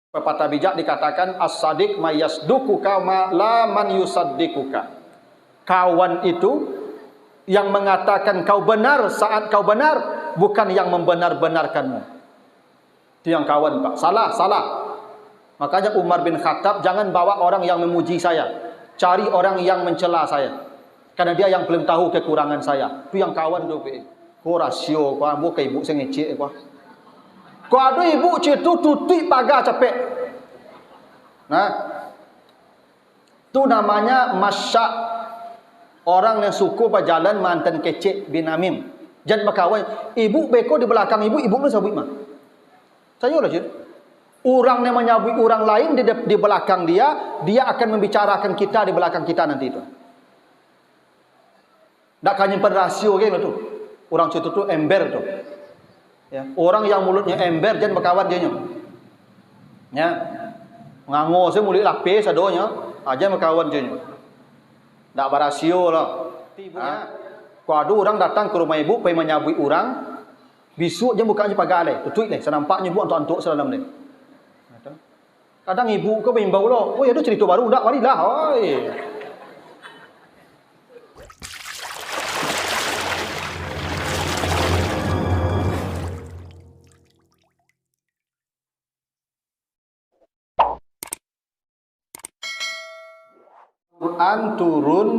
Pepatah bijak dikatakan as-sadiq mayasdukuka ma la man yusaddikuka. Kawan itu yang mengatakan kau benar saat kau benar, bukan yang membenar-benarkanmu. Itu yang kawan, Pak. Salah. Makanya Umar bin Khattab jangan bawa orang yang memuji saya, cari orang yang mencela saya, karena dia yang belum tahu kekurangan saya. Itu yang kawan tu. Kau rasio, kau ambo ke ibu saya ngecek kau. Kau ada ibu citu tutup pagar capek. Nah, itu namanya masyak, orang yang suku berjalan mantan kecek bin Amim. Jangan berkawan. Ibu beko di belakang ibu pun sabut mah. Saya lah cik. Orang yang menyabui orang lain di belakang dia akan membicarakan kita di belakang kita nanti itu. Tak kan nyimpan rasio kan tu. Orang situ tu ember tu. Ya, orang yang mulutnya ember jangan berkawan dia nya. Ya. Ngango se mulut lapis adonya, aja berkawan dia nya. Tak berasio lah. Ibunya. Kalau orang datang ke rumah ibu pengen menyabui orang, besok je buka je pagar le. Tutup le, senampaknya ibu antuk-antuk sedalam le. Kadang ibu ke bimbau lo, oh ya tu cerita baru dak marilah. Oi. Quran turun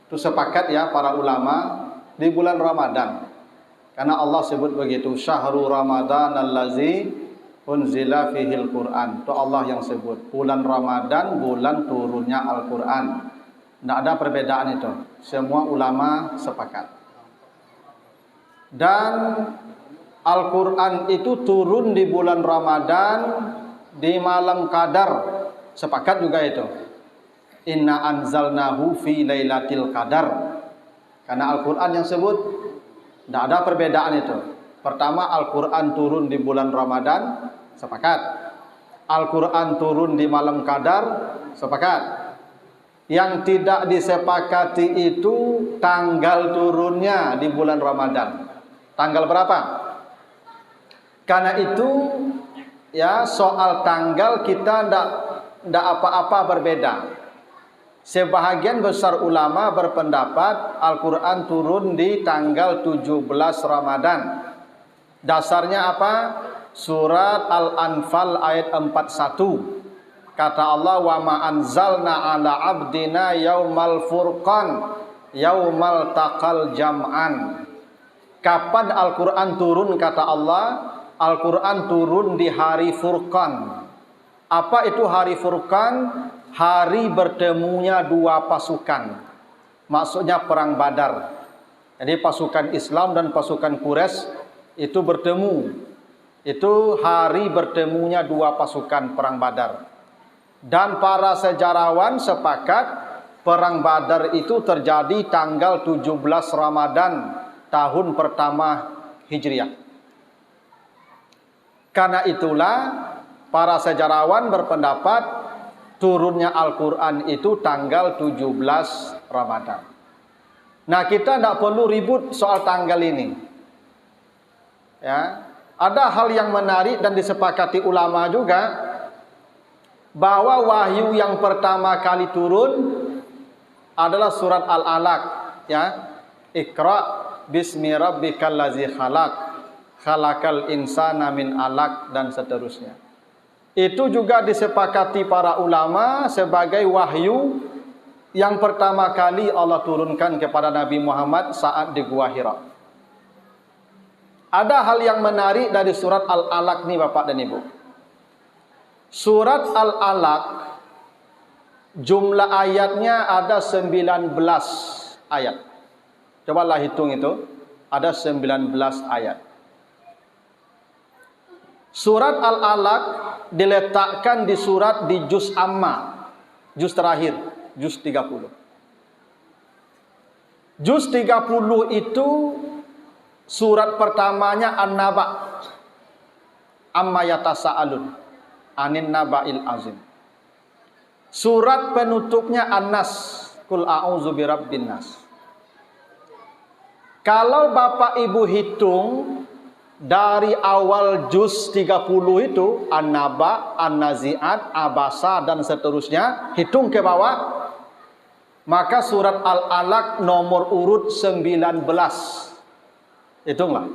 itu sepakat ya para ulama di bulan Ramadan. Karena Allah sebut begitu, syahrul Ramadan allazi unzila fihil Quran. Itu Allah yang sebut. Bulan Ramadan, bulan turunnya Al-Quran. Tidak ada perbedaan itu. Semua ulama sepakat. Dan Al-Quran itu turun di bulan Ramadan, di malam Qadar. Sepakat juga itu. Inna anzalnahu fi lailatul qadar. Karena Al-Quran yang sebut, tidak ada perbedaan itu. Pertama, Al-Quran turun di bulan Ramadan, sepakat. Al-Quran turun di malam Qadar, sepakat. Yang tidak disepakati itu tanggal turunnya di bulan Ramadan. Tanggal berapa? Karena itu ya soal tanggal kita tidak apa-apa berbeda. Sebahagian besar ulama berpendapat Al-Quran turun di tanggal 17 Ramadan. Dasarnya apa? Surat Al-Anfal ayat 41. Kata Allah, wa ma anzalna ala abdina yaumal furqan yaumal taqal jam'an. Kapan Al-Quran turun? Kata Allah, Al-Quran turun di hari Furqan. Apa itu hari Furqan? Hari bertemunya dua pasukan. Maksudnya perang Badar. Jadi pasukan Islam dan pasukan Quraisy itu bertemu. Itu hari bertemunya dua pasukan perang Badar. Dan para sejarawan sepakat perang Badar itu terjadi tanggal 17 Ramadan tahun pertama Hijriah. Karena itulah para sejarawan berpendapat turunnya Al-Quran itu tanggal 17 Ramadan. Nah, kita tidak perlu ribut soal tanggal ini. Ya, ada hal yang menarik dan disepakati ulama juga, bahwa wahyu yang pertama kali turun adalah surat Al-Alaq. Ya, Iqra bismi rabbikal ladzi khalaq, khalaqal insana min alaq, dan seterusnya. Itu juga disepakati para ulama sebagai wahyu yang pertama kali Allah turunkan kepada Nabi Muhammad saat di Gua Hira. Ada hal yang menarik dari surat Al-Alaq nih Bapak dan Ibu. Surat Al-Alaq jumlah ayatnya ada 19 ayat. Cobalah hitung itu. Ada 19 ayat. Surat Al-Alaq diletakkan di surat di juz amma, juz terakhir, juz 30. Juz 30 itu surat pertamanya An-Naba, amma yatasaalun anin naba'il azim. Surat penutupnya An-Nas, qul a'udzu birabbin nas. Kalau Bapak Ibu hitung dari awal juz 30 itu, An-Naba, An-Nazi'at, Abasa dan seterusnya, hitung ke bawah, maka surat Al-Alaq nomor urut 19. Hitunglah.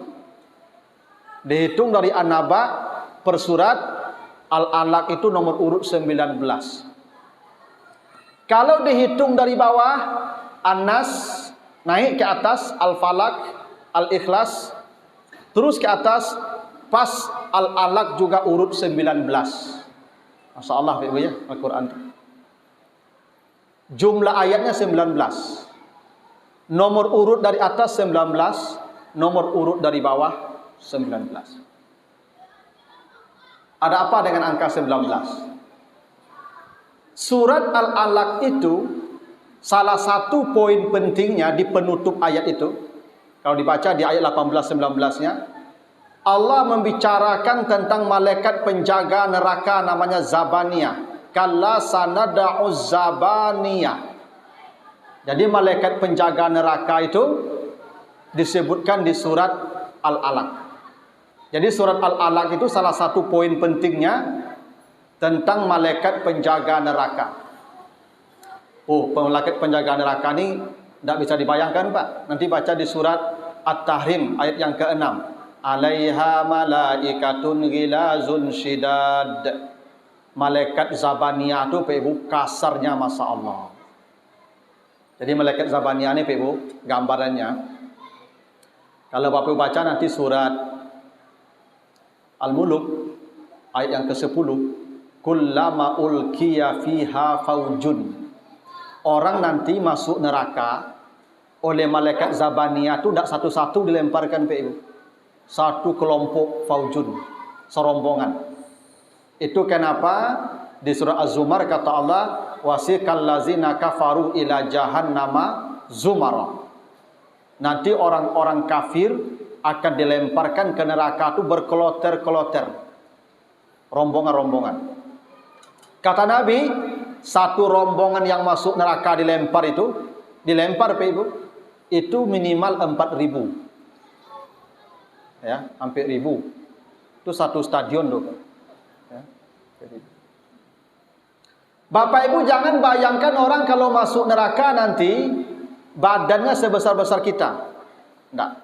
Dihitung dari An-Naba per surat, Al-Alaq itu nomor urut 19. Kalau dihitung dari bawah, An-Nas naik ke atas, Al-Falaq, Al-Ikhlas, terus ke atas, pas Al-Alaq juga urut 19. Masya Allah, Ibu ya, Al-Quran. Jumlah ayatnya 19. Nomor urut dari atas 19, nomor urut dari bawah 19. Ada apa dengan angka 19? Surat Al-Alaq itu, salah satu poin pentingnya di penutup ayat itu, kalau dibaca di ayat 18-19-nya, Allah membicarakan tentang malaikat penjaga neraka namanya Zabaniyah. Kalla sanada'uz Zabaniyah. Jadi malaikat penjaga neraka itu disebutkan di surat Al-Alaq. Jadi surat Al-Alaq itu salah satu poin pentingnya tentang malaikat penjaga neraka. Oh, malaikat penjaga neraka ini tidak bisa dibayangkan, Pak. Nanti baca di surat At-Tahrim ayat yang ke-6. Alaiha malaikatun ghilazun syidad. Malaikat Zabaniyah itu, Ibu, kasarnya Masya Allah. Jadi malaikat Zabaniyah ini, Ibu, gambarannya. Kalau Bapak baca nanti surat Al-Muluk ayat yang ke-10. Kullama ulqiya fiha faujun. Orang nanti masuk neraka oleh malaikat Zabaniyah itu tidak satu-satu dilemparkan ke Ibu. Satu kelompok faujun, serombongan. Itu kenapa di surah Az-Zumar kata Allah, wasiqal ladzina kafaru ila jahannama zumara. Nanti orang-orang kafir akan dilemparkan ke neraka itu berkeloter-keloter, rombongan-rombongan. Kata Nabi, satu rombongan yang masuk neraka dilempar Pak Ibu, itu minimal 4.000. Ya, hampir 1.000. Itu satu stadion tuh. Ya. Bapak Ibu jangan bayangkan orang kalau masuk neraka nanti badannya sebesar-besar kita. Enggak.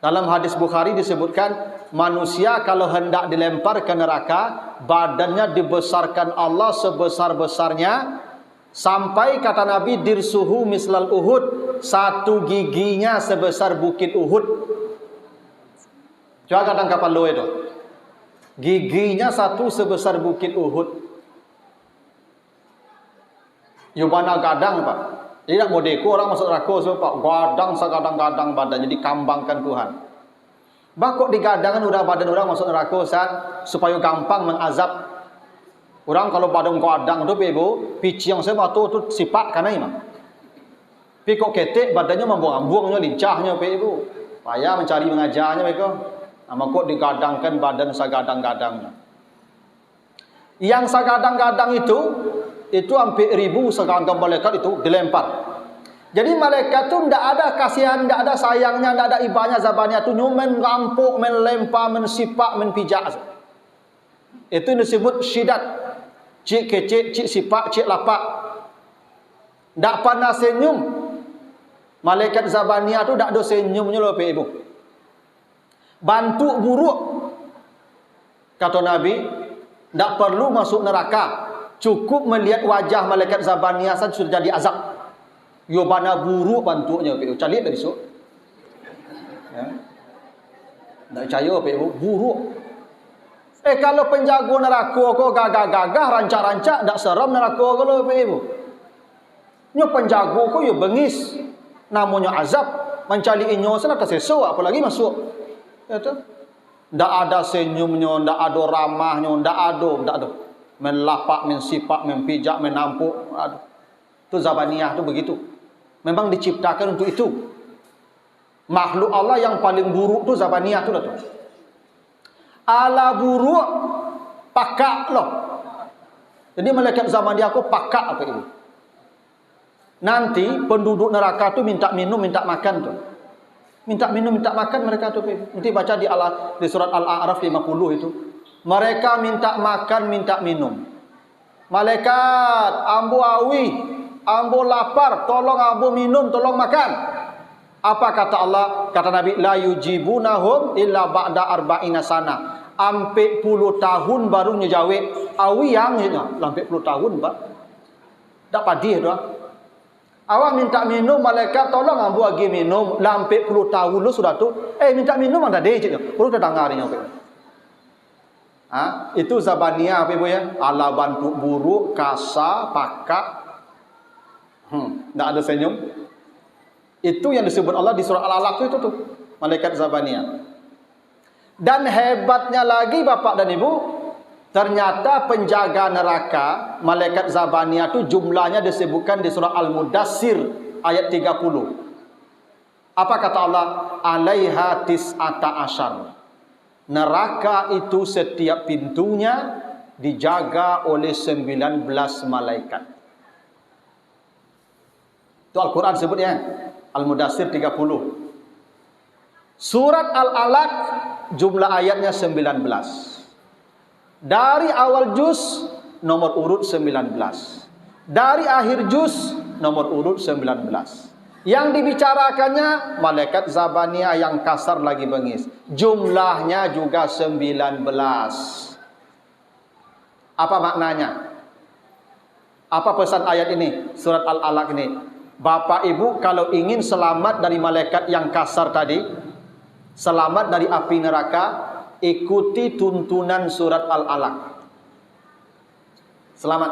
Dalam hadis Bukhari disebutkan manusia kalau hendak dilempar ke neraka, badannya dibesarkan Allah sebesar-besarnya sampai kata Nabi dirsuhu mislal Uhud, satu giginya sebesar bukit Uhud. Coba kadang kapan lo itu? Giginya satu sebesar bukit Uhud. Yubana gadang, Pak. Jadi nak modeko orang masuk neraka, so, Pak. Gadang segadang-gadang badan, jadi kambangkan Tuhan. Bakok digadangan udah badan orang masuk neraka, Ustaz, supaya gampang mengazab. Orang kalau badan gadang tu, Ibu, pici yang saya batu tu sipak kana imam. Pikok ketek badannya membuang-buangnya, lincahnya, Ibu. Payah mencari mengajarnya mereka. Nama kok digadangkan badan segadang-gadangnya. Yang segadang-gadang itu hampir 1.000 segadang malaikat itu dilempar. Jadi malaikat itu tidak ada kasihan, tidak ada sayangnya, tidak ada ibanya Zabaniyah itu men rampuk, men lempar, men sipak, men pijak. Itu disebut syidat. Cik kecik, cik sipak, cik lapak. Tak pernah senyum. Malaikat Zabaniyah itu tak ada senyumnya loh, Ibu. Bantu buruk. Kata Nabi, tak perlu masuk neraka. Cukup melihat wajah malaikat Zabaniyah saja sudah jadi azab. Yo bana buruk bantunya, Ibu. Cari dari so. Ya. Tak percaya, Ibu, buruk. Kalau penjaga neraka kau gagah-gagah, rancak-rancak, tak seram neraka kau loh, Ibu. Nyo penjaga kau yo bengis. Namanya azab. Mencari inyo sana terseso, apalagi masuk. Itu. Tak ada senyumnya, tak ada ramahnya, tak ada. Melapak, mensipak, mempijak, menampuk. Aduh. Itu Zabaniyah itu begitu. Memang diciptakan untuk itu. Makhluk Allah yang paling buruk itu Zabaniyah itu lah tuh. Ala buruk pakak loh. Jadi malaikat Zabaniyah aku pakak apa itu? Nanti penduduk neraka itu minta minum, minta makan tuh. Minta minum, minta makan mereka tu. Nanti baca di surat Al-A'raf 50 itu. Mereka minta makan, minta minum. Malaikat, ambo awi, ambo lapar, tolong ambo minum, tolong makan. Apa kata Allah? Kata Nabi, la yujibunahum illa ba'da arba'ina sana. Ampe puluh tahun baru nyejawe. Awi yang lampe puluh tahun, Pak. Tak padih doang. Awak minta minum, malaikat tolong ambo agi minum. Lampe puluh tahun lu sudah tu. Minta minum ada deh je. Perlu terdengarnya. Itu Zabaniyah apa ibu ya? Ala bantu buruk, kasa, pakak. Tak ada senyum. Itu yang disebut Allah di surah Al-Alaq itu tuh. Malaikat Zabaniyah. Dan hebatnya lagi Bapak dan Ibu, ternyata penjaga neraka malaikat Zabaniyah itu jumlahnya disebutkan di surah Al-Mudassir ayat 30. Apa kata Allah? Alaiha tis'ata asyar. Neraka itu setiap pintunya dijaga oleh 19 malaikat. Itu Al-Quran sebutnya. Al-Mudassir 30. Surat Al-Alaq jumlah ayatnya 19. Dari awal juz nomor urut 19. Dari akhir juz nomor urut 19. Yang dibicarakannya malaikat Zabaniyah yang kasar lagi bengis. Jumlahnya juga 19. Apa maknanya? Apa pesan ayat ini? Surat Al-Alaq ini. Bapak Ibu kalau ingin selamat dari malaikat yang kasar tadi, selamat dari api neraka, ikuti tuntunan surat Al-Alaq. Selamat.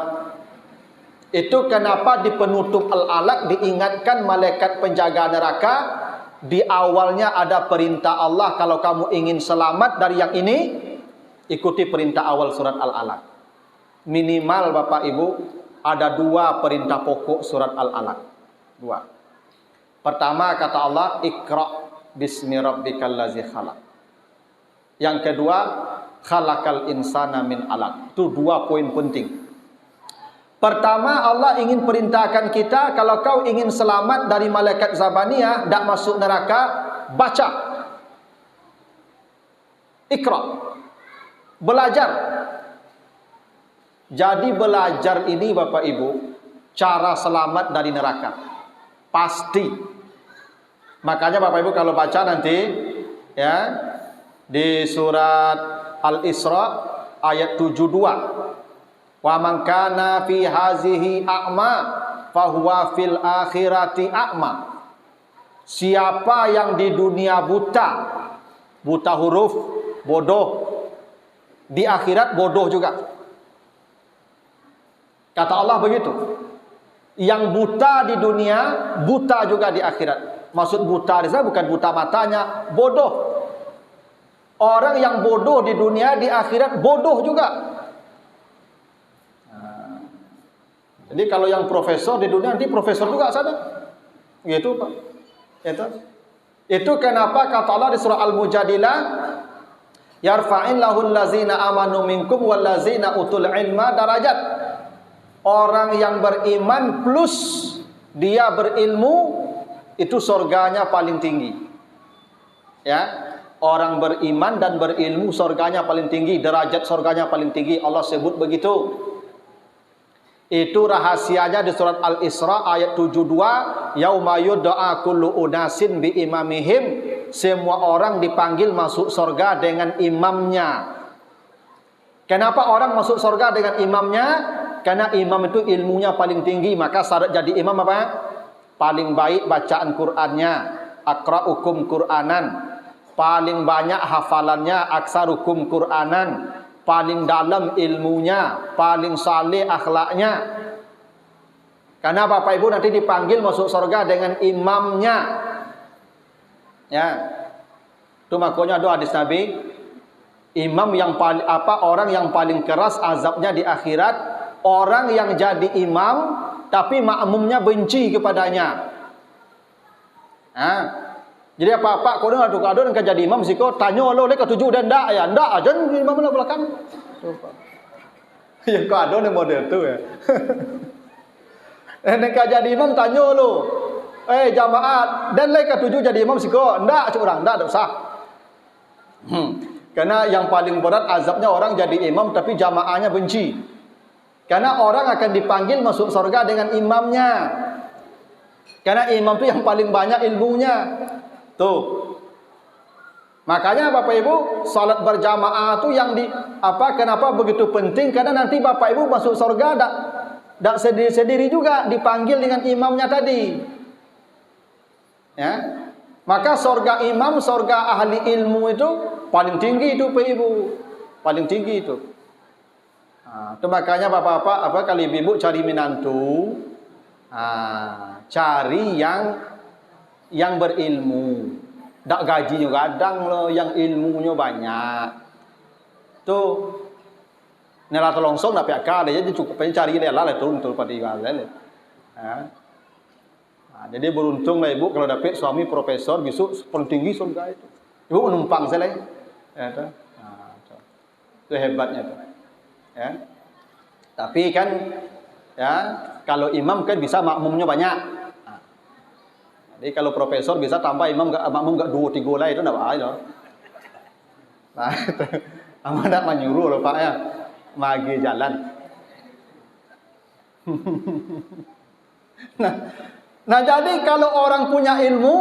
Itu kenapa di penutup Al-Alaq diingatkan malaikat penjaga neraka, di awalnya ada perintah Allah, kalau kamu ingin selamat dari yang ini, ikuti perintah awal surat Al-Alaq. Minimal Bapak Ibu ada 2 perintah pokok surat Al-Alaq. 2. Pertama kata Allah, Iqra bismi rabbikal ladzi khalaq. Yang kedua, khalaqal insana min 'alaq. Itu 2 poin penting. Pertama, Allah ingin perintahkan kita, kalau kau ingin selamat dari malaikat Zabaniyah, tak masuk neraka, baca. Iqra. Belajar. Jadi belajar ini Bapak Ibu, cara selamat dari neraka. Pasti. Makanya Bapak Ibu kalau baca nanti ya di surat Al-Isra ayat 72. Wa man kana fi hazihi a'ma fahuwa fil akhirati a'ma. Siapa yang di dunia buta, buta huruf, bodoh, di akhirat bodoh juga. Kata Allah begitu. Yang buta di dunia, buta juga di akhirat. Maksud buta di sana bukan buta matanya, bodoh. Orang yang bodoh di dunia, di akhirat bodoh juga. Jadi kalau yang profesor di dunia, nanti profesor juga sana. Gitu Pak. Itu kenapa kata Allah di surah Al-Mujadilah, yarfa'in lahul lazina amanu minkum wal lazina utul ilma darajat. Orang yang beriman plus dia berilmu, itu surganya paling tinggi. Ya, orang beriman dan berilmu surganya paling tinggi, derajat surganya paling tinggi. Allah sebut begitu. Itu rahasianya di surat Al-Isra ayat 72, yauma yud'a kullu unasin bi imamihim. Semua orang dipanggil masuk surga dengan imamnya. Kenapa orang masuk surga dengan imamnya? Karena imam itu ilmunya paling tinggi. Maka syarat jadi imam apa? Paling baik bacaan Qur'annya, aqra'ukum Qur'anan. Paling banyak hafalannya, aksarukum Qur'anan. Paling dalam ilmunya, paling saleh akhlaknya. Karena Bapak Ibu nanti dipanggil masuk surga dengan imamnya. Ya. Itu makanya doa hadis Nabi, imam yang paling orang yang paling keras azabnya di akhirat, orang yang jadi imam tapi makmumnya benci kepadanya. Jadi apa-apa kau dengar tukar adon kan jadi imam siko tanya lo lek ketujuh dan ndak ya ndak aja imam lah belakang. Yang kau adon model tu ya. Nek jadi imam tanya lo. Jamaah dan lek ketujuh jadi imam siko. Ndak curang, ndak usah. Karena yang paling berat azabnya orang jadi imam tapi jamaahnya benci. Karena orang akan dipanggil masuk surga dengan imamnya. Karena imam itu yang paling banyak ilmunya. Tuh. Makanya Bapak Ibu, salat berjamaah itu yang kenapa begitu penting? Karena nanti Bapak Ibu masuk surga tak sendiri juga dipanggil dengan imamnya tadi. Ya. Maka surga imam, surga ahli ilmu itu paling tinggi itu Bapak Ibu. Paling tinggi itu. Nah, itu makanya Bapak-bapak kalau ibu cari menantu, cari yang berilmu. Tak gajinya kadang loh, yang ilmunya banyak. Tuh, nela tolongsong nak piaka dia jadi cukup cari dia lah turun pada ikan lah. Jadi beruntung lah ibu kalau dapat suami profesor besok paling tinggi surga itu. Ibu menumpang saya lah. Itu hebatnya tuh. Ya. Tapi kan ya kalau imam kan bisa makmumnya banyak. Jadi kalau profesor bisa tambah makmum enggak 2-3 lah itu enggak apa-apa loh. Nah, itu amanat menyuruh loh Pak ya. Magi jalan. Nah jadi kalau orang punya ilmu,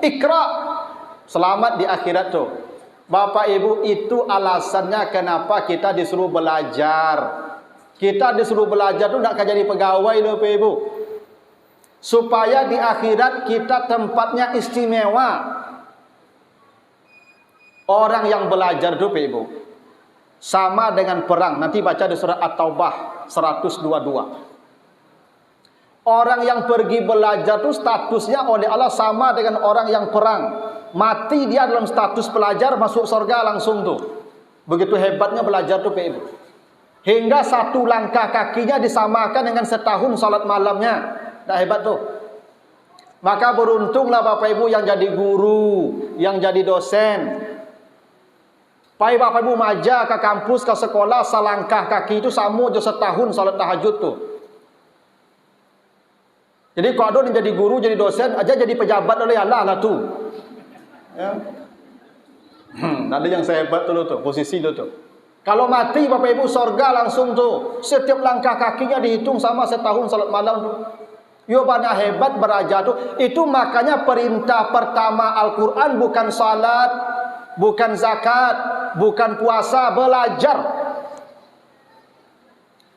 ikra, selamat di akhirat tuh. Bapak Ibu, itu alasannya kenapa kita disuruh belajar. Kita disuruh belajar tuh enggak jadi pegawai loh Bapak Ibu. Supaya di akhirat kita tempatnya istimewa. Orang yang belajar itu Ibu sama dengan perang. Nanti baca di surat At-Taubah 122. Orang yang pergi belajar itu statusnya oleh Allah sama dengan orang yang perang. Mati dia dalam status pelajar, masuk surga langsung tuh. Begitu hebatnya belajar tuh Ibu. Hingga 1 langkah kakinya disamakan dengan setahun salat malamnya. Dah hebat tuh. Maka beruntunglah Bapak Ibu yang jadi guru, yang jadi dosen. Bapak Ibu maja ke kampus, ke sekolah, selangkah kaki itu sama aja setahun salat tahajud tuh. Jadi kalau ada yang jadi guru, jadi dosen, aja jadi pejabat oleh Allah lah tuh. Ya. Ada yang sehebat tuh posisi tuh. Kalau mati Bapak Ibu surga langsung tuh. Setiap langkah kakinya dihitung sama setahun salat malam tuh. Yo bana hebat beraja tuh. Itu makanya perintah pertama Al-Quran bukan salat, bukan zakat, bukan puasa, belajar.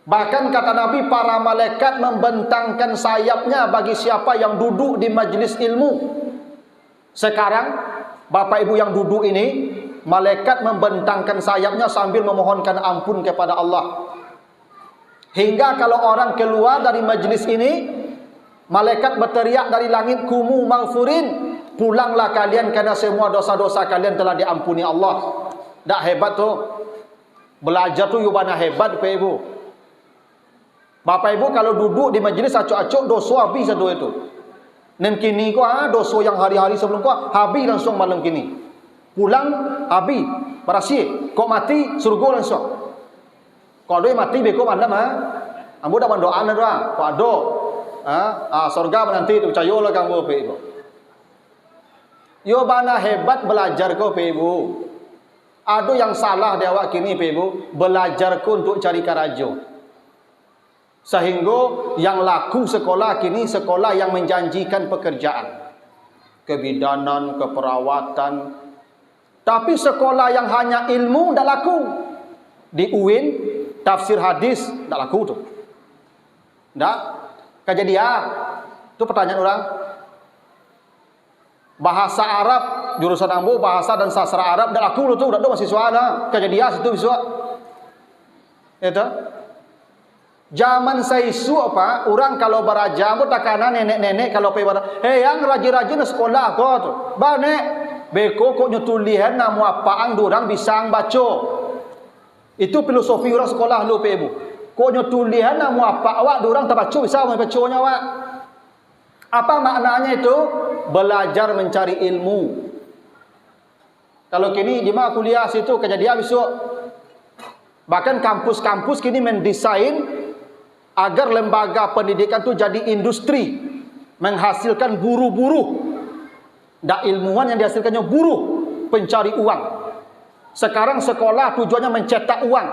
Bahkan kata Nabi, para malaikat membentangkan sayapnya bagi siapa yang duduk di majlis ilmu. Sekarang Bapak Ibu yang duduk ini, malaikat membentangkan sayapnya sambil memohonkan ampun kepada Allah. Hingga kalau orang keluar dari majlis ini, malaikat berteriak dari langit, kumu maghfurin, pulanglah kalian karena semua dosa-dosa kalian telah diampuni Allah. Dak hebat tuh. Belajar tuh yubana hebat Bapak Ibu. Bapak Ibu kalau duduk di majlis acuk-acuk dosa habis satu itu. Nem kini kok dosa yang hari-hari sebelum kok habis langsung malam kini. Pulang habis, berasih. Kok mati surga langsung. Kalau dia mati beko malam ambo dak mendoa doa. Kok ado surga menanti itu percayalah kamu Bapak Ibu. Yo bana hebat belajar kau Bapak Ibu. Ada yang salah di awak kini Bapak Ibu, belajar ku untuk cari karajo. Sehingga yang laku sekolah kini sekolah yang menjanjikan pekerjaan, kebidanan, keperawatan. Tapi sekolah yang hanya ilmu tidak laku. Di UIN tafsir hadis tidak laku tuh. Tidak. Kejadian itu pertanyaan orang. Bahasa Arab jurusan ambo bahasa dan sastra Arab dah laku tu dah masih suara kejadian situ bisa. Itu. Zaman saisu apa orang kalau beraja ambo takana nenek-nenek kalau pe yang rajin-rajin sekolah kok tu. Bane beko kok nyutulihan namu apaan durang bisa baca. Itu filosofi orang sekolah lu pe ibu. Kok nyutulihan namu apa awak durang terbaca bisa membacanya awak. Apa maknanya itu? Belajar mencari ilmu. Kalau kini di mana kuliah situ kejadian besok. Bahkan kampus-kampus kini mendesain agar lembaga pendidikan itu jadi industri. menghasilkan buru-buru. Dak ilmuwan yang dihasilkannya buruh, pencari uang. Sekarang sekolah tujuannya mencetak uang,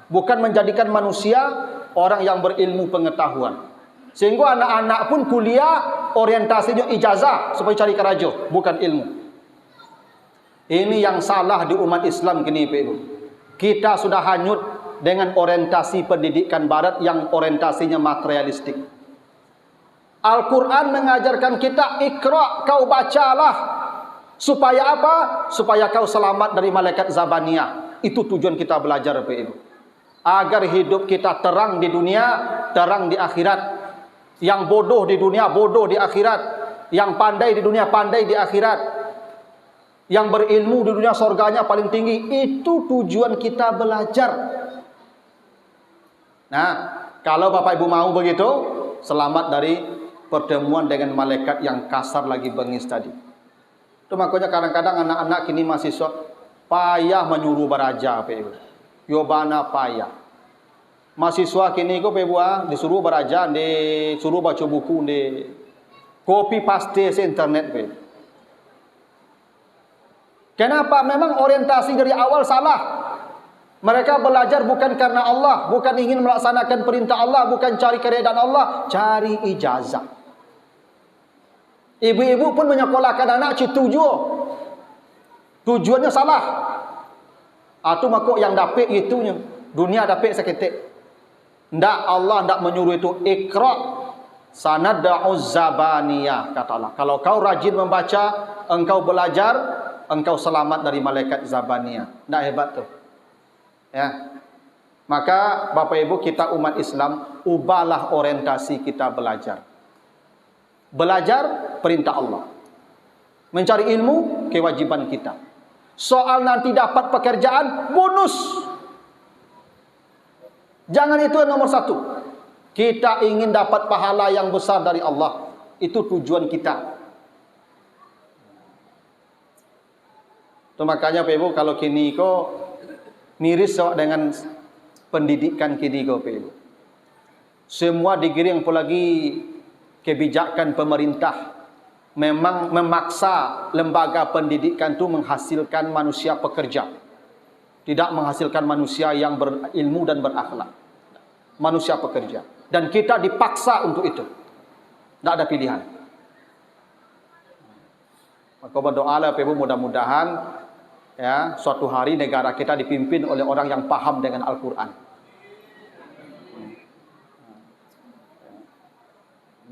bukan menjadikan manusia orang yang berilmu pengetahuan. Sehingga anak-anak pun kuliah orientasinya ijazah supaya cari kerja, bukan ilmu. Ini yang salah di umat Islam kini, Pak Ibu. Kita sudah hanyut dengan orientasi pendidikan barat yang orientasinya materialistik. Al-Quran mengajarkan kita, Iqra, kau bacalah. Supaya apa? Supaya kau selamat dari malaikat Zabaniyah. Itu tujuan kita belajar, Pak Ibu. Agar hidup kita terang di dunia, terang di akhirat. Yang bodoh di dunia, bodoh di akhirat. Yang pandai di dunia, pandai di akhirat. Yang berilmu di dunia, surganya paling tinggi. Itu tujuan kita belajar. Nah, kalau Bapak Ibu mau begitu, selamat dari pertemuan dengan malaikat yang kasar lagi bengis tadi. Itu makanya kadang-kadang anak-anak kini mahasiswa payah menyuruh beraja, Pak Ibu. Yobana payah. Mahasiswa kini Pak Ibu disuruh beraja, disuruh baca buku, copy paste internet, Pak Ibu. Kenapa? Memang orientasi dari awal salah. Mereka belajar bukan karena Allah, bukan ingin melaksanakan perintah Allah, bukan cari keredaan Allah, cari ijazah. Ibu-ibu pun menyekolahkan anak tujuh. Tujuannya salah. Atau makuk yang dapat itunya. Dunia dapat seketik. Ndak, Allah ndak menyuruh itu. Iqra sanad'uz zabaniyah, kata Allah. Kalau kau rajin membaca, engkau belajar, engkau selamat dari malaikat Zabaniyah. Ndak hebat tuh. Ya. Maka Bapak Ibu, kita umat Islam, ubahlah orientasi kita belajar. Belajar perintah Allah. Mencari ilmu kewajiban kita. Soal nanti dapat pekerjaan bonus. Jangan itu yang nomor satu. Kita ingin dapat pahala yang besar dari Allah. Itu tujuan kita. Itu makanya Pak Ibu, kalau kini kok miris dengan pendidikan kini kok Pak Ibu. Semua digiring apalagi kebijakan pemerintah memang memaksa lembaga pendidikan itu menghasilkan manusia pekerja, tidak menghasilkan manusia yang berilmu dan berakhlak. Manusia pekerja, dan kita dipaksa untuk itu, tidak ada pilihan. Maka berdoalah Bapak Ibu, mudah-mudahan ya suatu hari negara kita dipimpin oleh orang yang paham dengan Al-Quran.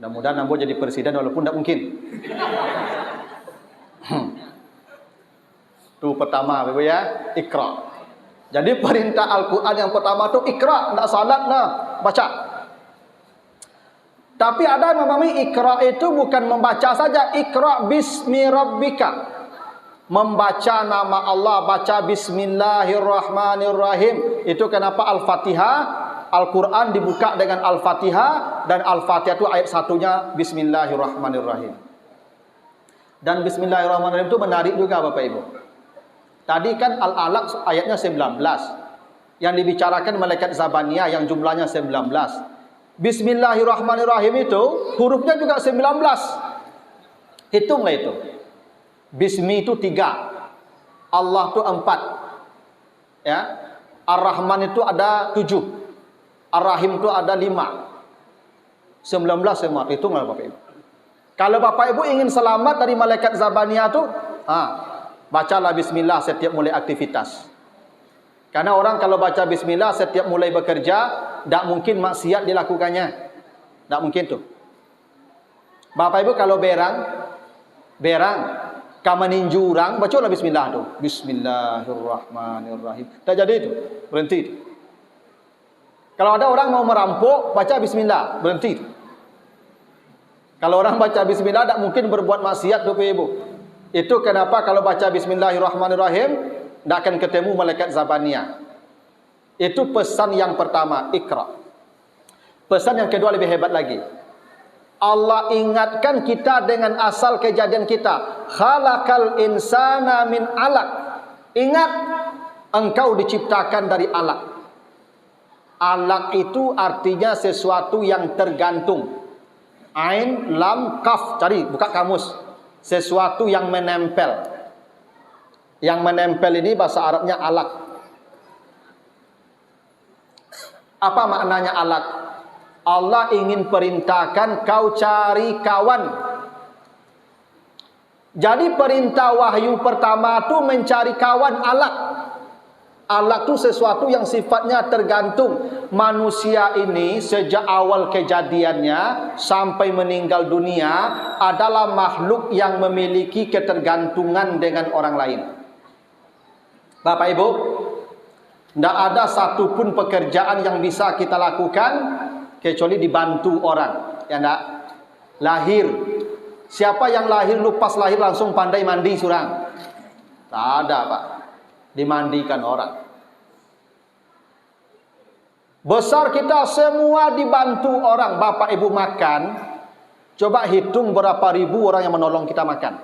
Mudah-mudahan Nambo jadi presiden walaupun tidak mungkin. Itu pertama, Ibu ya, Iqra. Jadi perintah Al-Quran yang pertama itu Iqra, tidak salat lah, baca. Tapi ada yang memahami Iqra itu bukan membaca saja. Iqra bismi rabbika. Membaca nama Allah, baca Bismillahirrahmanirrahim. Itu kenapa Al-Fatihah, Al-Quran dibuka dengan Al-Fatihah, dan Al-Fatihah itu ayat satunya Bismillahirrahmanirrahim. Dan Bismillahirrahmanirrahim itu menarik juga Bapak Ibu. Tadi kan Al-Alaq ayatnya 19. Yang dibicarakan malaikat Zabaniyah yang jumlahnya 19. Bismillahirrahmanirrahim itu hurufnya juga 19. Hitunglah itu. Bismi itu 3. Allah itu 4. Ya. Ar-Rahman itu ada 7. Ar-Rahim itu ada 5. 19 semua. Hitunglah Bapak Ibu. Kalau Bapak Ibu ingin selamat dari malaikat Zabaniyah itu, bacalah bismillah setiap mulai aktivitas. Karena orang kalau baca bismillah setiap mulai bekerja, tidak mungkin maksiat dilakukannya. Tidak mungkin tuh. Bapak Ibu kalau berang, kamanin jurang, bacalah bismillah tuh. Bismillahirrahmanirrahim. Tak jadi itu, berhenti itu. Kalau ada orang mau merampok, baca bismillah, berhenti itu. Kalau orang baca bismillah, tidak mungkin berbuat maksiat Bapak Ibu. Itu kenapa kalau baca Bismillahirrahmanirrahim tidak akan ketemu malaikat Zabaniyah. Itu pesan yang pertama, Iqra. Pesan yang kedua lebih hebat lagi. Allah ingatkan kita dengan asal kejadian kita. Khalaqal insana min alaq. Ingat, engkau diciptakan dari alaq. Alaq itu artinya sesuatu yang tergantung. Ain, lam, kaf. Cari, buka kamus. Sesuatu yang menempel. Yang menempel ini bahasa Arabnya alaq. Apa maknanya alaq? Allah ingin perintahkan kau cari kawan. Jadi perintah wahyu pertama tu mencari kawan, alaq. Alaq tu sesuatu yang sifatnya tergantung. Manusia ini sejak awal kejadiannya sampai meninggal dunia adalah makhluk yang memiliki ketergantungan dengan orang lain. Bapak Ibu, tidak ada satupun pekerjaan yang bisa kita lakukan kecuali dibantu orang. Ya enggak? Lahir. Siapa yang lahir lepas lahir langsung pandai mandi surang? Tak ada, Pak. Dimandikan orang. Besar kita semua dibantu orang. Bapak Ibu makan, coba hitung berapa ribu orang yang menolong kita makan.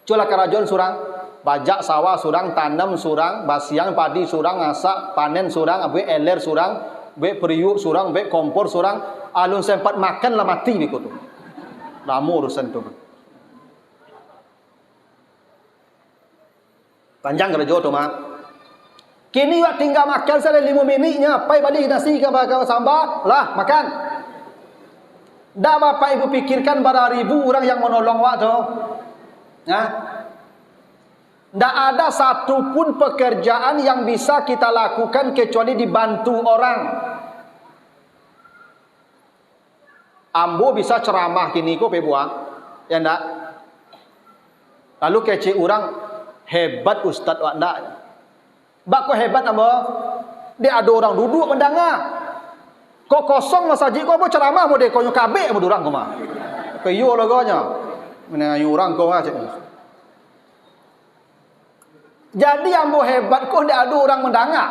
Coba kerajon surang, bajak sawah surang, tanam surang, basiang padi surang, ngasak panen surang, abe eler surang, be periuk surang, be kompor surang, alun sempat makan lah mati begitu tu. Lama urusan tu. Panjang kerja tu mah. Kini wak tinggal makan saya 5 minitnya, pai balik nasi ke bakal sambal, lah makan. Dah Bapak Ibu pikirkan berapa ribu orang yang menolong wak tu. Nah, tidak ada satupun pekerjaan yang bisa kita lakukan kecuali dibantu orang. Ambo bisa ceramah kini kok pebuang, ya ndak? Lalu kece orang hebat Ustaz wak ndak? Bak kok hebat ambo? Dia ada orang duduk mendengar. Kok kosong masjid kok apa ceramah mo de kau kabeh mo durang kau mah. Kayu logonya. Menengayu orang kau aja. Jadi ambo hebat kok ndak ada orang mendengar.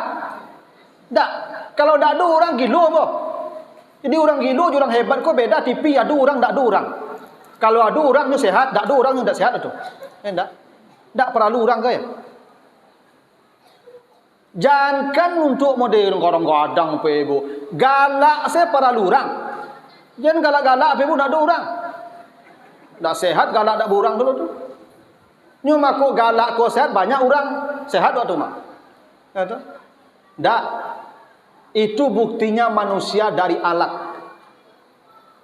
Ndak. Kalau ndak ada orang gilo apa? Jadi orang gilo orang hebat kok beda TV ada orang ndak ada orang. Kalau ada orang tu sehat, ndak ada orang tu ndak sehat tu. Ndak. Ndak perlu orang ke ya? Jangankan untuk model kadang-kadang pe ibu. Galak saya perlu orang. Jangan galak-galak pe ibu ndak ada orang. Ndak sehat galak ndak orang dulu tu. Nyuma kok galak kok sehat banyak orang sehat waktu mah. Kata? Ndak. Itu buktinya manusia dari alaq.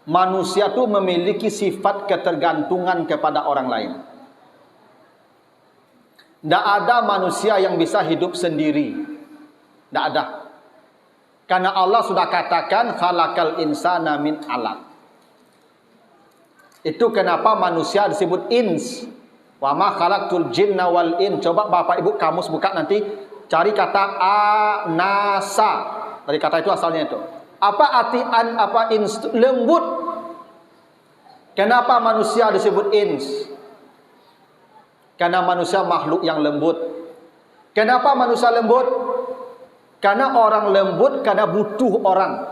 Manusia tu memiliki sifat ketergantungan kepada orang lain. Tidak ada manusia yang bisa hidup sendiri. Tidak ada. Karena Allah sudah katakan khalaqal insana min alaq. Itu kenapa manusia disebut ins. Wa ma khalaqtul jinna wal in. Coba Bapak Ibu kamus buka nanti cari kata anasa. Dari kata itu asalnya itu. Apa arti ins? Lembut. Kenapa manusia disebut ins? Karena manusia makhluk yang lembut. Kenapa manusia lembut? Karena orang lembut karena butuh orang.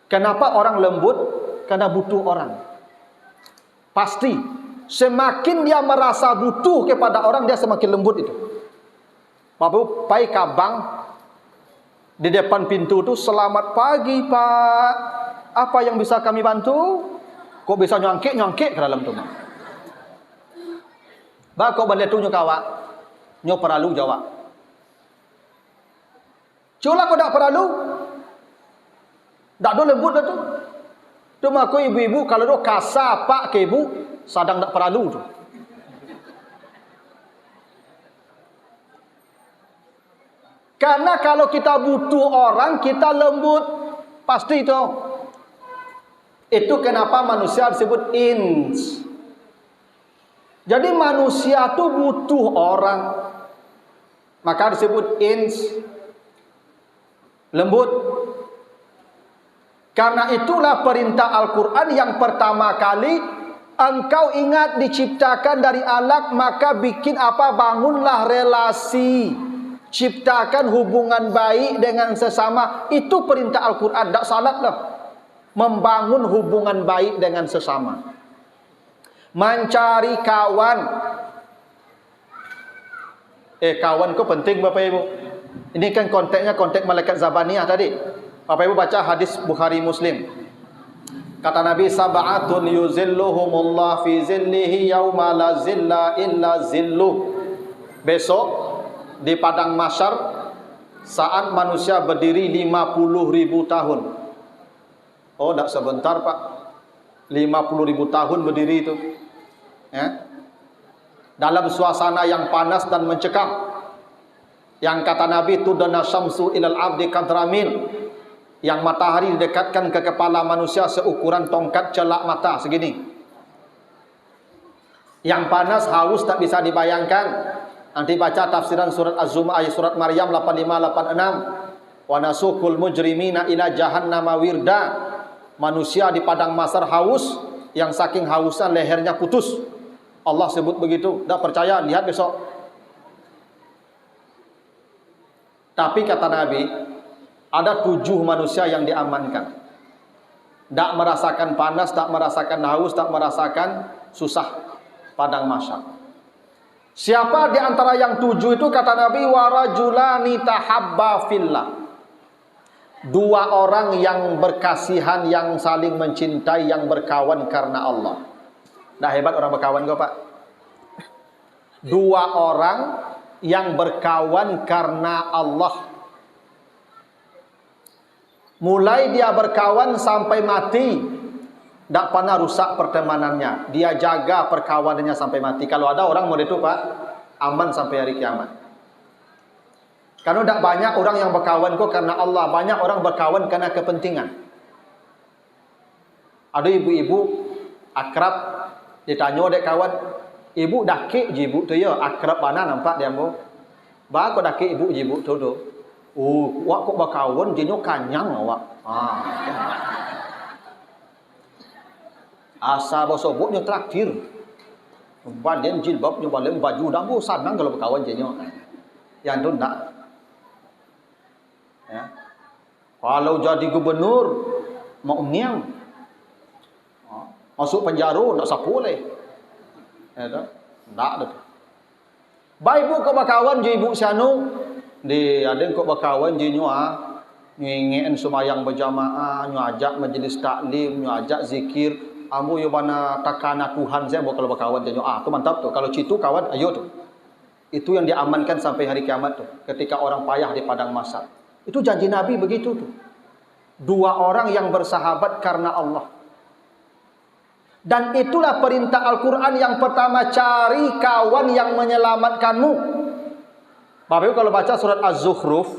Kenapa orang lembut? Karena butuh orang. Pasti semakin dia merasa butuh kepada orang, dia semakin lembut itu. Bapak pai kabang di depan pintu tu, selamat pagi Pak, apa yang bisa kami bantu? Kok bisa nyangkik ke dalam tu? Ba kok balik tu nyokawak, nyok perlu jawab. Cula kok tak perlu? Tak do lembut tu. Tu mak ibu-ibu kalau do kasar pak ke ibu, sadang tak perlu tu. Karena kalau kita butuh orang, kita lembut. Pasti itu. Itu kenapa manusia disebut ins. Jadi manusia itu butuh orang. Maka disebut ins. Lembut. Karena itulah perintah Al-Quran yang pertama kali. Engkau ingat diciptakan dari alaq, maka bikin apa? Bangunlah relasi. Ciptakan hubungan baik dengan sesama. Itu perintah Al-Quran. Tak salah lah. Membangun hubungan baik dengan sesama. Mencari kawan. Kawan kok penting Bapak Ibu. Ini kan konteksnya konteks malaikat Zabaniyah tadi. Bapak Ibu baca hadis Bukhari Muslim. Kata Nabi, sab'atun yuzilluhumullah fi zillihi yauma la zilla illa zilluh. Besok di padang mahsyar saat manusia berdiri 50.000 tahun. Oh, tak sebentar Pak. 50.000 tahun berdiri itu. Ya. Dalam suasana yang panas dan mencekam. Yang kata Nabi, tudana syamsu ilal abdi kadramil. Yang matahari didekatkan ke kepala manusia seukuran tongkat celak mata segini. Yang panas, haus tak bisa dibayangkan. Nanti baca tafsiran surat Az-Zumar ayat surat Maryam 85 86. Wa nasukul mujrimina ila jahannama wirda. Manusia di padang mahsyar haus, yang saking hausan lehernya putus. Allah sebut begitu. Tak percaya, lihat besok. Tapi kata Nabi, ada 7 manusia yang diamankan. Tak merasakan panas, tak merasakan haus, tak merasakan susah padang mahsyar. Siapa di antara yang 7 itu? Kata Nabi, warajulani tahabba fillah. 2 orang yang berkasihan, yang saling mencintai, yang berkawan karena Allah. Dah hebat orang berkawan kau Pak. 2 orang yang berkawan karena Allah. Mulai dia berkawan sampai mati, tak pernah rusak pertemanannya. Dia jaga perkawanannya sampai mati. Kalau ada orang model itu Pak, aman sampai hari kiamat. Karena tak banyak orang yang berkawan kok karena Allah. Banyak orang berkawan karena kepentingan. Ada ibu-ibu akrab, ditanya dek kawan, ibu dakik je ibu tu ya, akrab mana nampak dia mau. Ba kau dakik ibu je ibu tu tu. Oh, wak kok berkawan jenyo kanyang awak. Asa bosoboknya traktir. Balen jilbabnya balen baju dah bu sanang kalau berkawan jenyo. Yang tu tak. Ya. Kalau jadi gubernur mau niang. Masuk penjara tak sapoleh. Ya tak? Tak dah. Baik bu kau berkawan je ibu sianu. Di ada kok berkawan je nyo ngengeen semayang berjamaah, nyo ajak majlis taklim, nyo ajak zikir, ambo yo bana takana Tuhan saya kalau berkawan je nyo. Tu mantap tu. Kalau citu kawan ayo tu. Itu yang diamankan sampai hari kiamat tu. Ketika orang payah di padang mahsyar. Itu janji Nabi begitu tu. 2 orang yang bersahabat karena Allah. Dan itulah perintah Al-Quran yang pertama, cari kawan yang menyelamatkanmu. Bapak Ibu kalau baca surat Az-Zukhruf,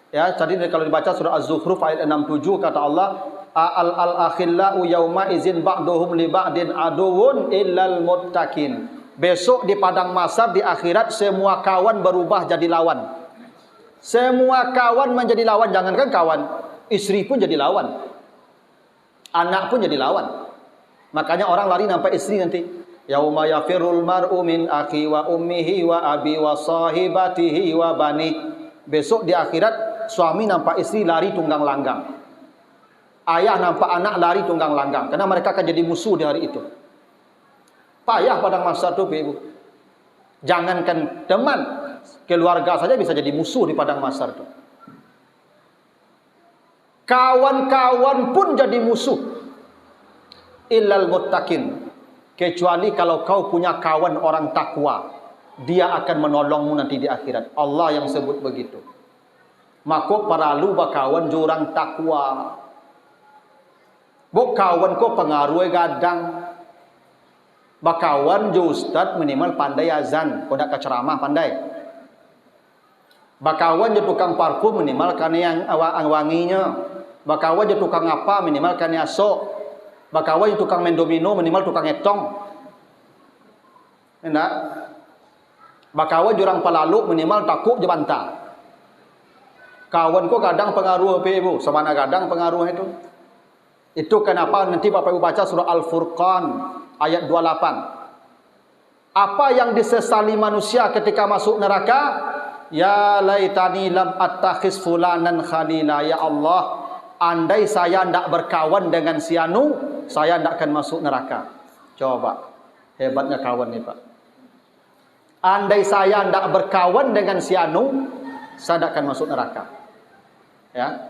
ya, tadi kalau dibaca surat Az-Zukhruf ayat 67 kata Allah, al-akhillau yauma izin ba'duhum li ba'din aduwwun illal muttaqin. Besok di padang mahsyar di akhirat semua kawan berubah jadi lawan. Semua kawan menjadi lawan, jangankan kawan, istri pun jadi lawan. Anak pun jadi lawan. Makanya orang lari nampak istri nanti. Yauma yafirul mar'u min akhi wa ummihi wa abi wa sahibatihi wa bani. Besok di akhirat suami nampak istri lari tunggang langgang. Ayah nampak anak lari tunggang langgang. Karena mereka akan jadi musuh di hari itu. Payah padang mahsyar tu Ibu. Jangankan teman, keluarga saja bisa jadi musuh di padang mahsyar tu. Kawan-kawan pun jadi musuh. Illal muttaqin. Kecuali kalau kau punya kawan orang takwa, dia akan menolongmu nanti di akhirat. Allah yang sebut begitu. Maka perlu berkawan jurang takwa. Buk kawan ko pengaruh gadang. Berkawan jo ustaz minimal pandai azan, kau nak ceramah pandai. Berkawan jo tukang parfum minimal kan yang wanginya. Berkawan jo tukang apa minimal kan yang sok. Bakawan tukang mendomino minimal tukang etong. Enak. Bakawan jurang pelalu minimal takut je bantah. Kawan ko kadang pengaruh apa Ibu? Semana kadang pengaruh itu. Itu kenapa nanti Bapak Ibu baca surah Al-Furqan ayat 28. Apa yang disesali manusia ketika masuk neraka? Ya laitani lam attakhiz fulanan khalila. Ya Allah, andai saya tidak berkawan dengan si anu, saya tidak akan masuk neraka. Coba, hebatnya kawan ni Pak. Andai saya tidak berkawan dengan si anu, saya tidak akan masuk neraka. Ya.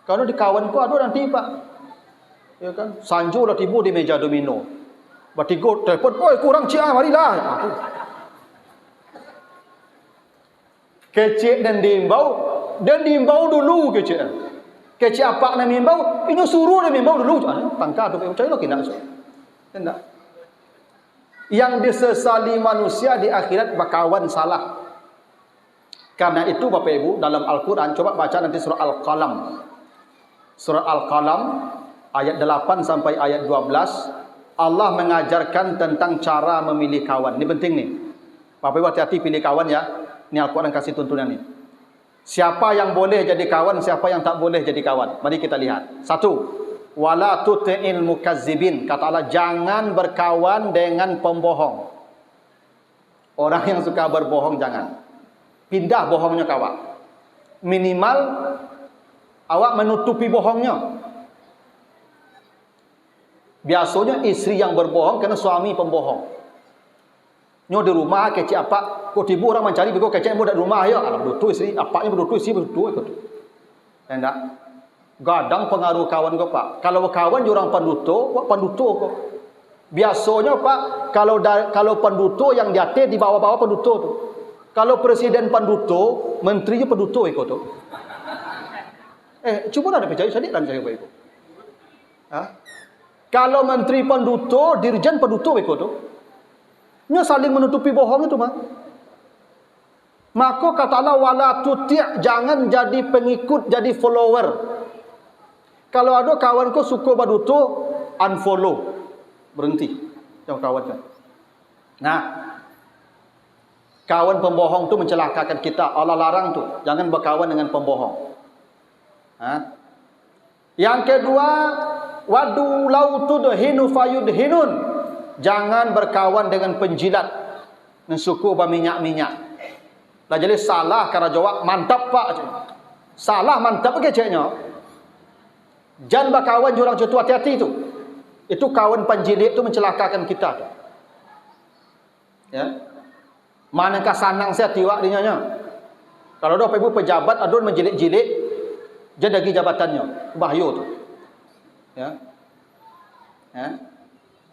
Kalau di kawanku aduh nanti Pak. Ya kan? Sanju lah tiba di meja domino. Batigo telepon, "Oi, kurang cia, marilah." Aku. Kecik dan diimbau dulu kecik. Kecik apa nak mimbau? Ini suruh dia mimbau dulu. Tangkap tu percaya lagi nak. Tidak. Yang disesali manusia di akhirat bakawan salah. Karena itu Bapak Ibu dalam Al-Quran, coba baca nanti surah Al-Qalam. Surah Al-Qalam ayat 8 sampai ayat 12, Allah mengajarkan tentang cara memilih kawan. Ini penting nih. Bapak Ibu hati-hati pilih kawan ya. Ini Al-Quran kasih tuntunan nih. Siapa yang boleh jadi kawan, siapa yang tak boleh jadi kawan. Mari kita lihat. 1. Wala tuti'il mukazzibin. Kata Allah, jangan berkawan dengan pembohong. Orang yang suka berbohong jangan. Pindah bohongnya kawan. Minimal awak menutupi bohongnya. Biasanya istri yang berbohong kena suami pembohong. Nyo di rumah kecik apa? Kau tiba orang mencari bego kecik mu dak rumah ya. Alah berutu istri, apaknya berutu istri berutu ikut. Endak. Gadang pengaruh kawan kau Pak. Kalau kawan orang penduto, wak penduto kau. Biasanya Pak, kalau penduto yang di atas di bawah-bawah penduto tu. Kalau presiden penduto, menterinya penduto ikut tu. Cuba ada percaya sedikit dan saya Bapak. Hah? Kalau menteri penduto, dirjen penduto ikut tu. Nya saling menutupi bohong itu, Mak. Maka kata Allah, wala tuti', jangan jadi pengikut, jadi follower. Kalau ada kawan kau suka penduto, unfollow. Berhenti. Yang kawan kan. Nah, kawan pembohong tu mencelakakan kita. Allah larang tu, jangan berkawan dengan pembohong. Yang kedua, wadu lau tudhinu fayudhinun. Jangan berkawan dengan penjilat dan suku berminyak-minyak. Lah jadi salah karena jawab mantap Pak. Salah mantap ke ceknya. Jangan berkawan jurang cutu, hati-hati tu. Itu kawan penjilat tu mencelakakan kita tu. Ya. Manakah sanang saya tiwak dinya. Kalau ada ibu pejabat adun menjilik-jilik, jadi lagi jabatannya, bahaya tu. Ya. Ya.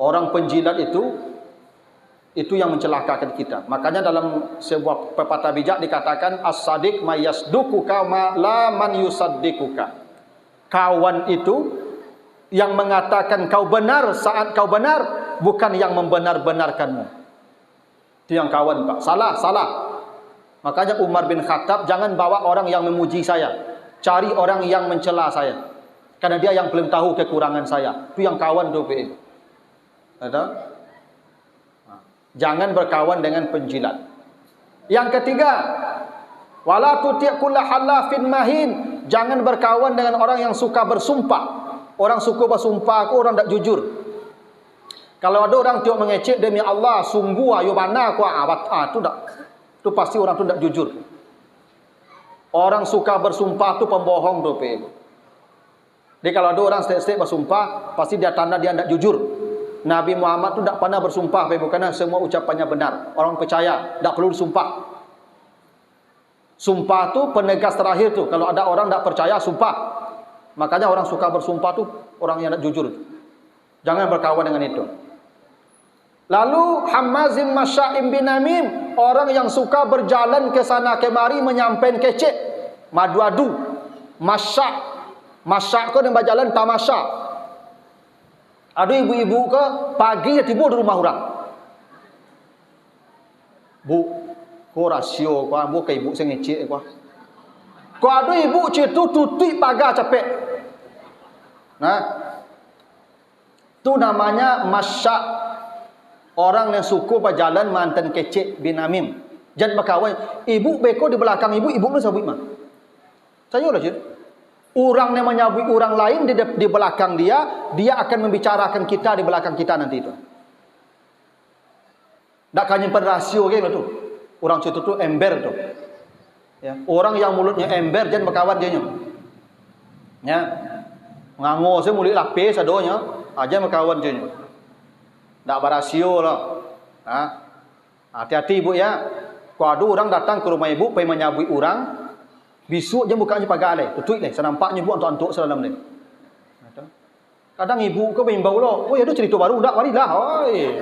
Orang penjilat itu yang mencelakakan kita. Makanya dalam sebuah pepatah bijak dikatakan as-sadiq mayasdukuka ma la man yusaddiquka. Kawan itu yang mengatakan kau benar saat kau benar, bukan yang membenar-benarkanmu. Itu yang kawan Pak. Salah. Makanya Umar bin Khattab jangan bawa orang yang memuji saya. Cari orang yang mencela saya. Karena dia yang belum tahu kekurangan saya. Itu yang kawan tu Pak. Ada? Jangan berkawan dengan penjilat. Yang ketiga, wala tuti' kulla halafin mahin. Jangan berkawan dengan orang yang suka bersumpah. Orang suka bersumpah, aku orang tak jujur. Kalau ada orang tiap mengecek demi Allah, sungguh ayo mana aku tu tak. Tu pasti orang tu tak jujur. Orang suka bersumpah tu pembohong tu Pak. Jadi kalau ada orang setiap bersumpah, pasti dia tanda dia tak jujur. Nabi Muhammad tu tak pernah bersumpah, karena semua ucapannya benar. Orang percaya, tak perlu disumpah. Sumpah tu penegas terakhir tu. Kalau ada orang tak percaya, sumpah. Makanya orang suka bersumpah tu orang yang tak jujur. Jangan berkawan dengan itu. Lalu Hammazim Masya'im bin Namim, orang yang suka berjalan ke sana kemari menyampaikan kecek, madu-adu, masya' kau dan berjalan tamasya. Ada ibu-ibu ke pagi dia tiba di rumah orang. Bu, kau rasio kau bu ke ibu saya ngecek kau. Kau ada ibu citu tutup pagar capek. Nah, tu namanya masya'. Orang yang suka berjalan mantan kecek bin Namim. Jangan berkawan. Ibu beko di belakang ibu pun sabut mah. Saya lah je. Orang yang menyabui orang lain di belakang dia akan membicarakan kita di belakang kita nanti itu. Tak kan nyimpan rasio kan tu. Orang situ tu ember tu. Ya, orang yang mulutnya ember jangan berkawan dia nya. Ya. Ngango se mulut lapis adonya, aja berkawan dia nya. Tak berasio lah. Hati-hati ibu ya. Kalau ada orang datang ke rumah ibu pengen menyabui orang, besok je bukanya pagar leh, tutup leh, senampaknya buat antuk-antuk sedalam leh. Kadang ibu ke bimbau lo, oh ya ada cerita baru, dak marilah. Oi.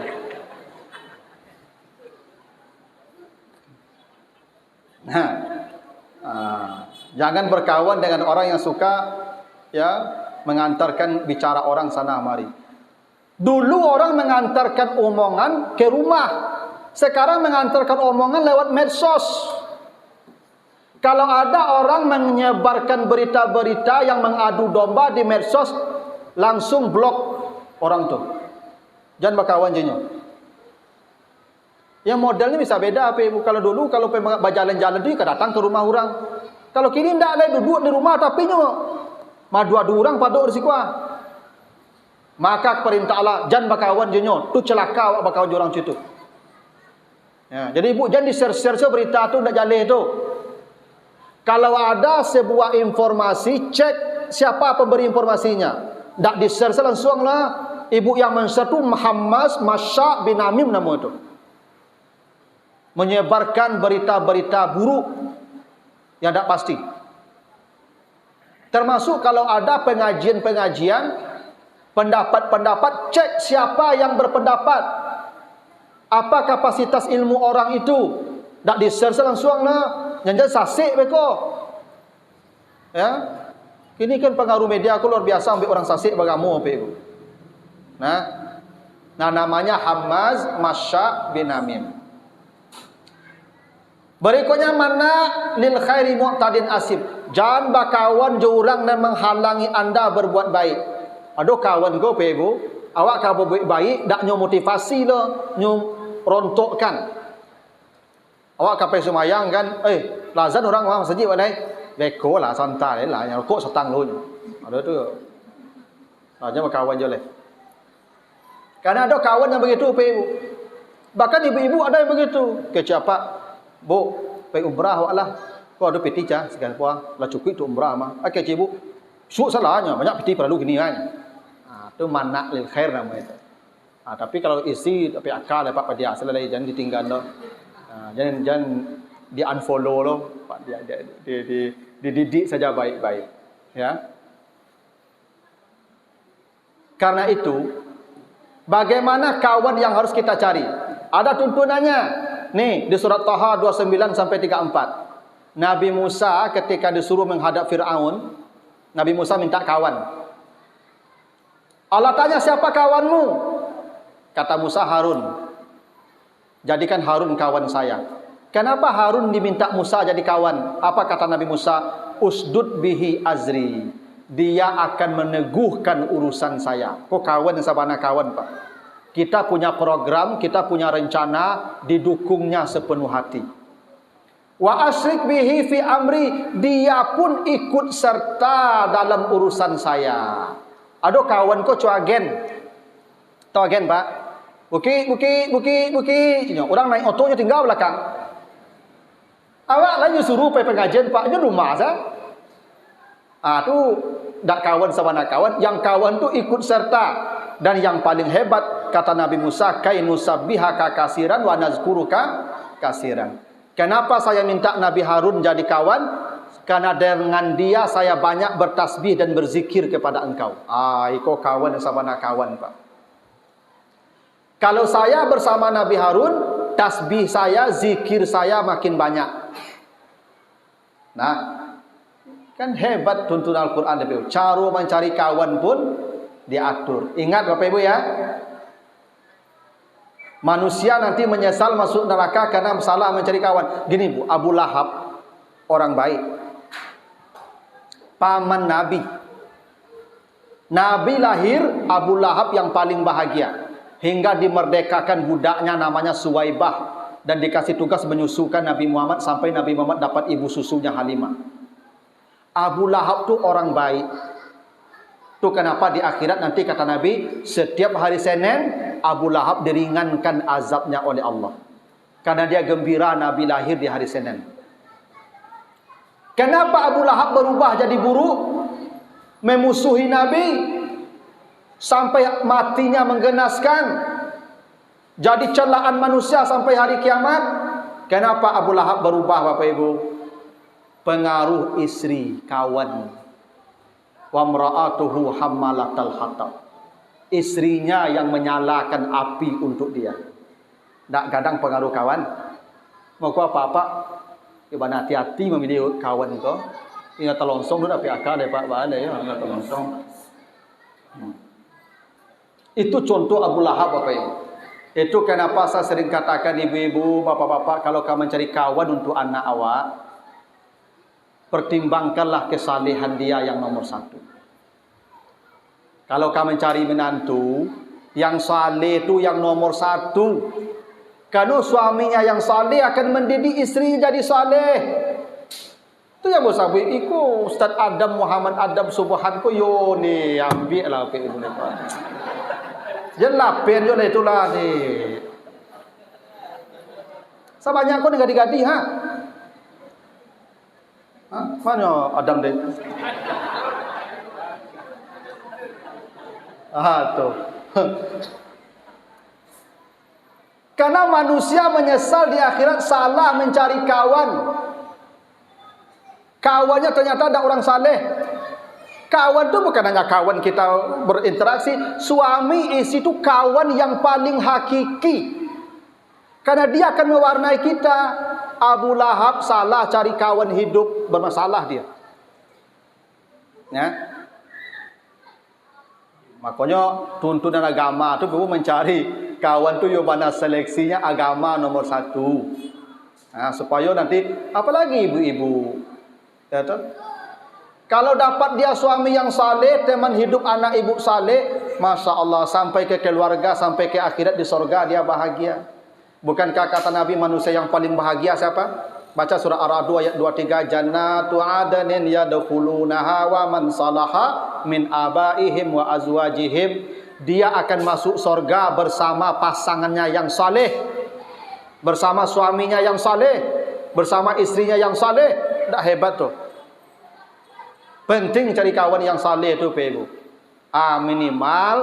Nah, jangan berkawan dengan orang yang suka ya mengantarkan bicara orang sana mari. Dulu orang mengantarkan omongan ke rumah, sekarang mengantarkan omongan lewat medsos. Kalau ada orang menyebarkan berita-berita yang mengadu domba di medsos, langsung blok orang tu. Jangan berkawan jenyo. Yang modelnya bisa beda apa ibu. Kalau dulu kalau berjalan-jalan dia datang ke rumah orang. Kalau kini ndak ada duduk di rumah tapi nyo madu-adu orang padok di siku. Maka perintah Allah jangan berkawan jenyo. Tu celaka awak berkawan orang situ. Ya, jadi ibu jangan di-share berita tu ndak jaleh tu. Kalau ada sebuah informasi, cek siapa pemberi informasinya. Ndak di-share langsung lah. Ibu yang men-share tu Muhammad Masya bin Amim nama itu. Menyebarkan berita-berita buruk yang tak pasti. Termasuk kalau ada pengajian-pengajian, pendapat-pendapat, cek siapa yang berpendapat. Apa kapasitas ilmu orang itu. Tak di-share langsung lah. Jangan sasik beko. Ya. Ini kan pengaruh media aku luar biasa ambil orang sasik bagamu apa itu. Nah, namanya Hammaz Masya bin Amim. Berikutnya mana lil khairi mu'tadin asib. Jangan berkawan jurang dan menghalangi anda berbuat baik. Aduh kawan kau pegu, awak kau berbuat baik, dak nyo motivasi lo, nyo rontokkan. Awak kapai semayang kan, lazan orang masjid wadai, beko lah santai lah, yang kok setang lo. Ada tu, aja berkawan je leh. Karena ada kawan yang begitu pegu. Bahkan ibu-ibu ada yang begitu. Keciapa? Bu, pergi umrah awak lah. Kau ada peti cah, sekian puang. Lah cukup tu umrah mah. Okey cibu. Suk salahnya, banyak peti perlu gini kan. Tu manak lil khair nama itu. Tapi kalau isi tapi akal dapat pada dia selesai jangan ditinggal lo. Jangan di unfollow lo. Dididik saja baik-baik. Ya. Karena itu, bagaimana kawan yang harus kita cari? Ada tuntunannya. Nih di surat Taha 29 sampai 34. Nabi Musa ketika disuruh menghadap Firaun, Nabi Musa minta kawan. Allah tanya siapa kawanmu? Kata Musa Harun. Jadikan Harun kawan saya. Kenapa Harun diminta Musa jadi kawan? Apa kata Nabi Musa? Usdud bihi azri. Dia akan meneguhkan urusan saya. Kok kawan sabana kawan Pak? Kita punya program, kita punya rencana, didukungnya sepenuh hati. Wa asyrik bihi fi amri, dia pun ikut serta dalam urusan saya. Aduh kawan kau cuagen. Tahu agen Pak? Buki. Orang naik otonya tinggal belakang. Awak lagi suruh pergi pengajian Pak, dia rumah sah. Tu dak kawan sama kawan, yang kawan tu ikut serta. Dan yang paling hebat kata Nabi Musa, kainusabbihaka kasiran wa nazkuruka kasiran. Kenapa saya minta Nabi Harun jadi kawan? Karena dengan dia saya banyak bertasbih dan berzikir kepada engkau. Iko kawan sama kawan Pak. Kalau saya bersama Nabi Harun, tasbih saya, zikir saya makin banyak. Nah, kan hebat tuntun Al-Quran. Cara mencari kawan pun diatur. Ingat Bapak Ibu ya. Manusia nanti menyesal masuk neraka karena salah mencari kawan. Gini Bu, Abu Lahab orang baik. Paman Nabi. Nabi lahir Abu Lahab yang paling bahagia. Hingga dimerdekakan budaknya namanya Suwaibah. Dan dikasih tugas menyusukan Nabi Muhammad sampai Nabi Muhammad dapat ibu susunya Halimah. Abu Lahab tu orang baik. Itu kenapa di akhirat nanti kata Nabi, setiap hari Senin Abu Lahab diringankan azabnya oleh Allah. Karena dia gembira Nabi lahir di hari Senin. Kenapa Abu Lahab berubah jadi buruk? Memusuhi Nabi sampai matinya menggenaskan. Jadi celaan manusia sampai hari kiamat. Kenapa Abu Lahab berubah Bapak Ibu? Pengaruh istri, kawan. Wa mra'atuhu hammalatal hatab. istrinya yang menyalakan api untuk dia. Tak kadang pengaruh kawan. Mau kau apa-apa, ibarat hati-hati memilih kawan kau. Ini telongsong tu tapi akal deh Pak, ada ya, ini telongsong. Itu contoh Abu Lahab Bapak Ibu. Itu kenapa saya sering katakan ibu-ibu, bapak-bapak, kalau kamu mencari kawan untuk anak awak, pertimbangkanlah kesalehan dia yang nomor satu. Kalau kamu mencari menantu, yang saleh itu yang nomor satu. Karena suaminya yang saleh akan mendidik istri jadi saleh. Itu yang bos Abu iku Ustaz Adam Muhammad Adam Subhan ko yo ni ambil lah pe ibu ni. Jelah pen yo lah itulah ni. Sebanyak kau digadi-gadi ha? Ha? Mana Adam deh? Tuh. Karena manusia menyesal di akhirat salah mencari kawan. Kawannya ternyata ada orang saleh. Kawan itu bukan hanya kawan kita berinteraksi. Suami istri itu kawan yang paling hakiki. Karena dia akan mewarnai kita. Abu Lahab salah cari kawan hidup, bermasalah dia. Ya. Makanya tuntunan agama itu perlu mencari kawan tu yo mana seleksinya agama nomor satu. Nah, supaya nanti apalagi ibu-ibu. Ya toh? Kalau dapat dia suami yang saleh, teman hidup anak ibu saleh, Masya Allah, sampai ke keluarga, sampai ke akhirat di surga dia bahagia. Bukankah kata Nabi manusia yang paling bahagia siapa? Baca surah Ar-Ra'd ayat 23, Jannatu adnin yadkhulunaha wa man salaha min abaihim wa azwajihim. Dia akan masuk surga bersama pasangannya yang saleh, bersama suaminya yang saleh, bersama istrinya yang saleh. Tak hebat tu. Penting cari kawan yang saleh tu Ibu. Minimal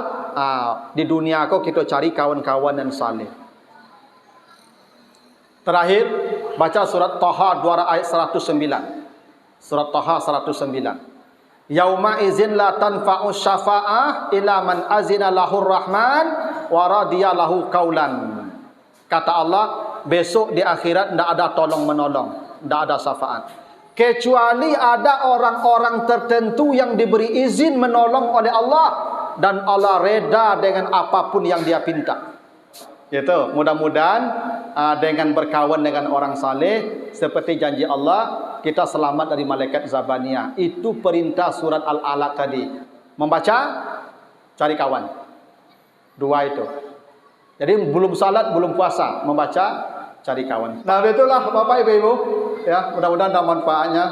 di dunia kau kita cari kawan-kawan yang saleh. Terakhir baca surat Taha 2 ayat 109. Surat Taha 109. Yauma izin la tanfa'u syafa'ah ila man azina lahur rahman wa radiya lahu qaulan. Kata Allah, besok di akhirat tidak ada tolong menolong, tidak ada syafaat. Kecuali ada orang-orang tertentu yang diberi izin menolong oleh Allah dan Allah reda dengan apapun yang dia pinta. Gitu. Mudah-mudahan dengan berkawan dengan orang saleh seperti janji Allah, kita selamat dari malaikat Zabaniyah. Itu perintah surat Al-Alaq tadi. Membaca, cari kawan. Dua itu. Jadi belum salat, belum puasa, membaca, cari kawan. Nah, itulah Bapak Ibu. Ya, mudah-mudahan ada manfaatnya.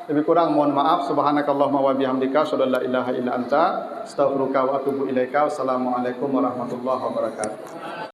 Lebih kurang mohon maaf. Subhanakallahumma wa bihamdika asyhadu an la ilaha illa anta astaghfiruka wa atubu ilaika. Wassalamualaikum warahmatullahi wabarakatuh.